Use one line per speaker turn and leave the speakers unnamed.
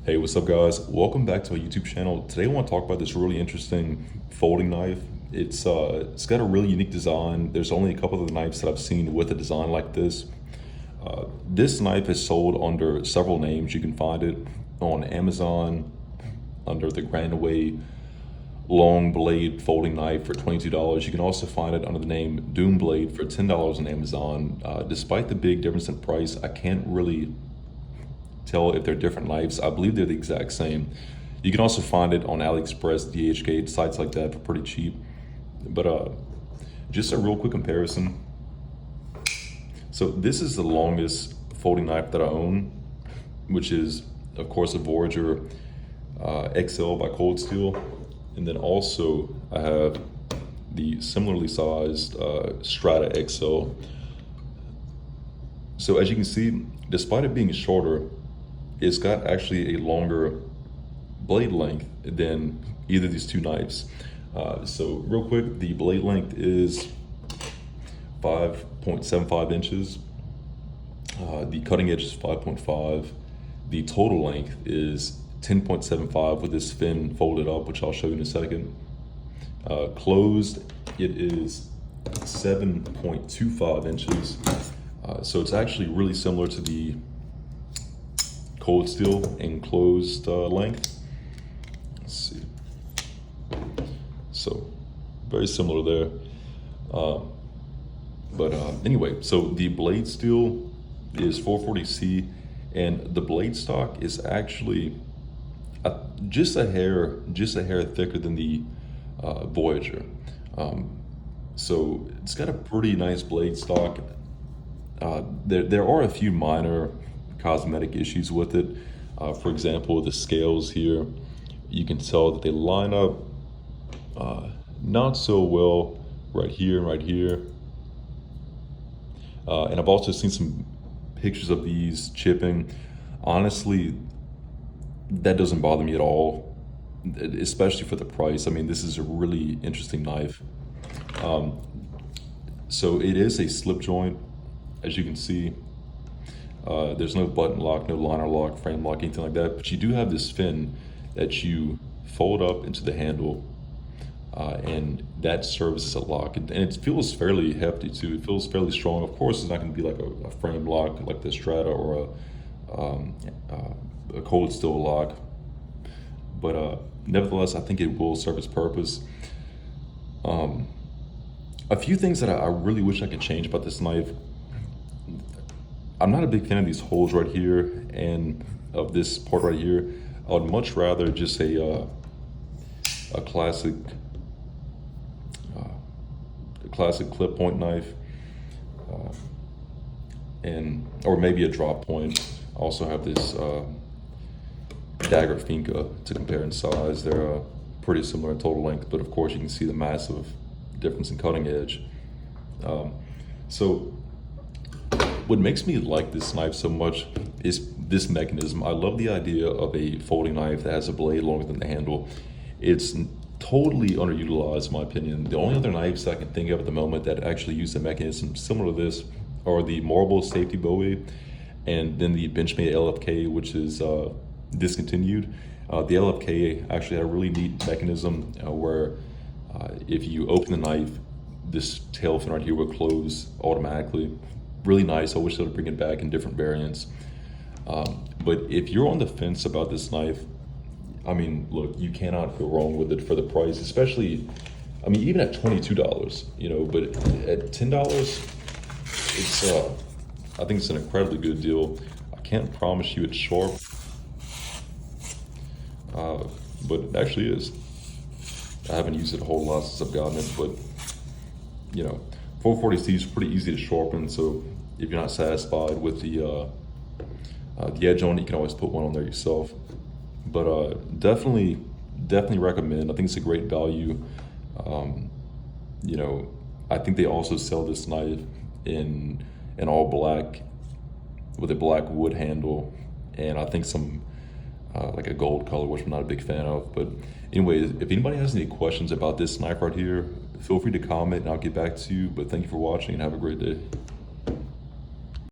Hey, what's up, guys? Welcome back to our YouTube channel. Today, I want to talk about this really interesting folding knife. It's got a really unique design. There's only a couple of the knives that I've seen with a design like this. This knife is sold under several names. You can find it on Amazon under the Grandaway long blade folding knife for $22. You can also find it under the name Doom Blade for $10 on Amazon. Despite the big difference in price, I can't really tell if they're different knives. I believe they're the exact same. You can also find it on AliExpress, DHgate, sites like that for pretty cheap. But just a real quick comparison. So this is the longest folding knife that I own, which is of course a Voyager XL by Cold Steel. And then also I have the similarly sized Strata XL. So as you can see, despite it being shorter, it's got actually a longer blade length than either of these two knives. So real quick, the blade length is 5.75 inches. The cutting edge is 5.5. The total length is 10.75 with this fin folded up, which I'll show you in a second. Closed, it is 7.25 inches. So it's actually really similar to the Cold Steel enclosed length. Let's see. So very similar there. But anyway, so the blade steel is 440C, and the blade stock is actually just a hair thicker than the Voyager. So it's got a pretty nice blade stock. There are a few minor cosmetic issues with it. For example, the scales here, you can tell that they line up not so well right here and right here. And I've also seen some pictures of these chipping. Honestly, that doesn't bother me at all, especially for the price. I mean, this is a really interesting knife. So it is a slip joint, as you can see. There's no button lock, no liner lock, frame lock, anything like that, but you do have this fin that you fold up into the handle, and that serves as a lock. And it feels fairly hefty too. It feels fairly strong. Of course, it's not going to be like a frame lock like the Strata or a Cold Steel lock, but nevertheless, I think it will serve its purpose. A few things that I really wish I could change about this knife. I'm not a big fan of these holes right here and of this part right here. I would much rather just a classic clip point knife, or maybe a drop point. I also have this Dagger Finca to compare in size. They're pretty similar in total length, but of course you can see the massive difference in cutting edge. So what makes me like this knife so much is this mechanism. I love the idea of a folding knife that has a blade longer than the handle. It's totally underutilized in my opinion. The only other knives that I can think of at the moment that actually use a mechanism similar to this are the Marble Safety Bowie and then the Benchmade LFK, which is discontinued. The LFK actually had a really neat mechanism where if you open the knife, this tail fin right here will close automatically. Really nice. I wish they would bring it back in different variants. But if you're on the fence about this knife, I mean, look, you cannot go wrong with it for the price, especially, I mean, even at $22, you know, but at $10, it's, I think it's an incredibly good deal. I can't promise you it's sharp, but it actually is. I haven't used it a whole lot since I've gotten it, but you know, 440C is pretty easy to sharpen, so if you're not satisfied with the edge on it, you can always put one on there yourself. But definitely recommend. I think it's a great value. You know, I think they also sell this knife in all black with a black wood handle, and I think some like a gold color, which I'm not a big fan of. But anyway, if anybody has any questions about this knife right here, feel free to comment and I'll get back to you. But thank you for watching and have a great day.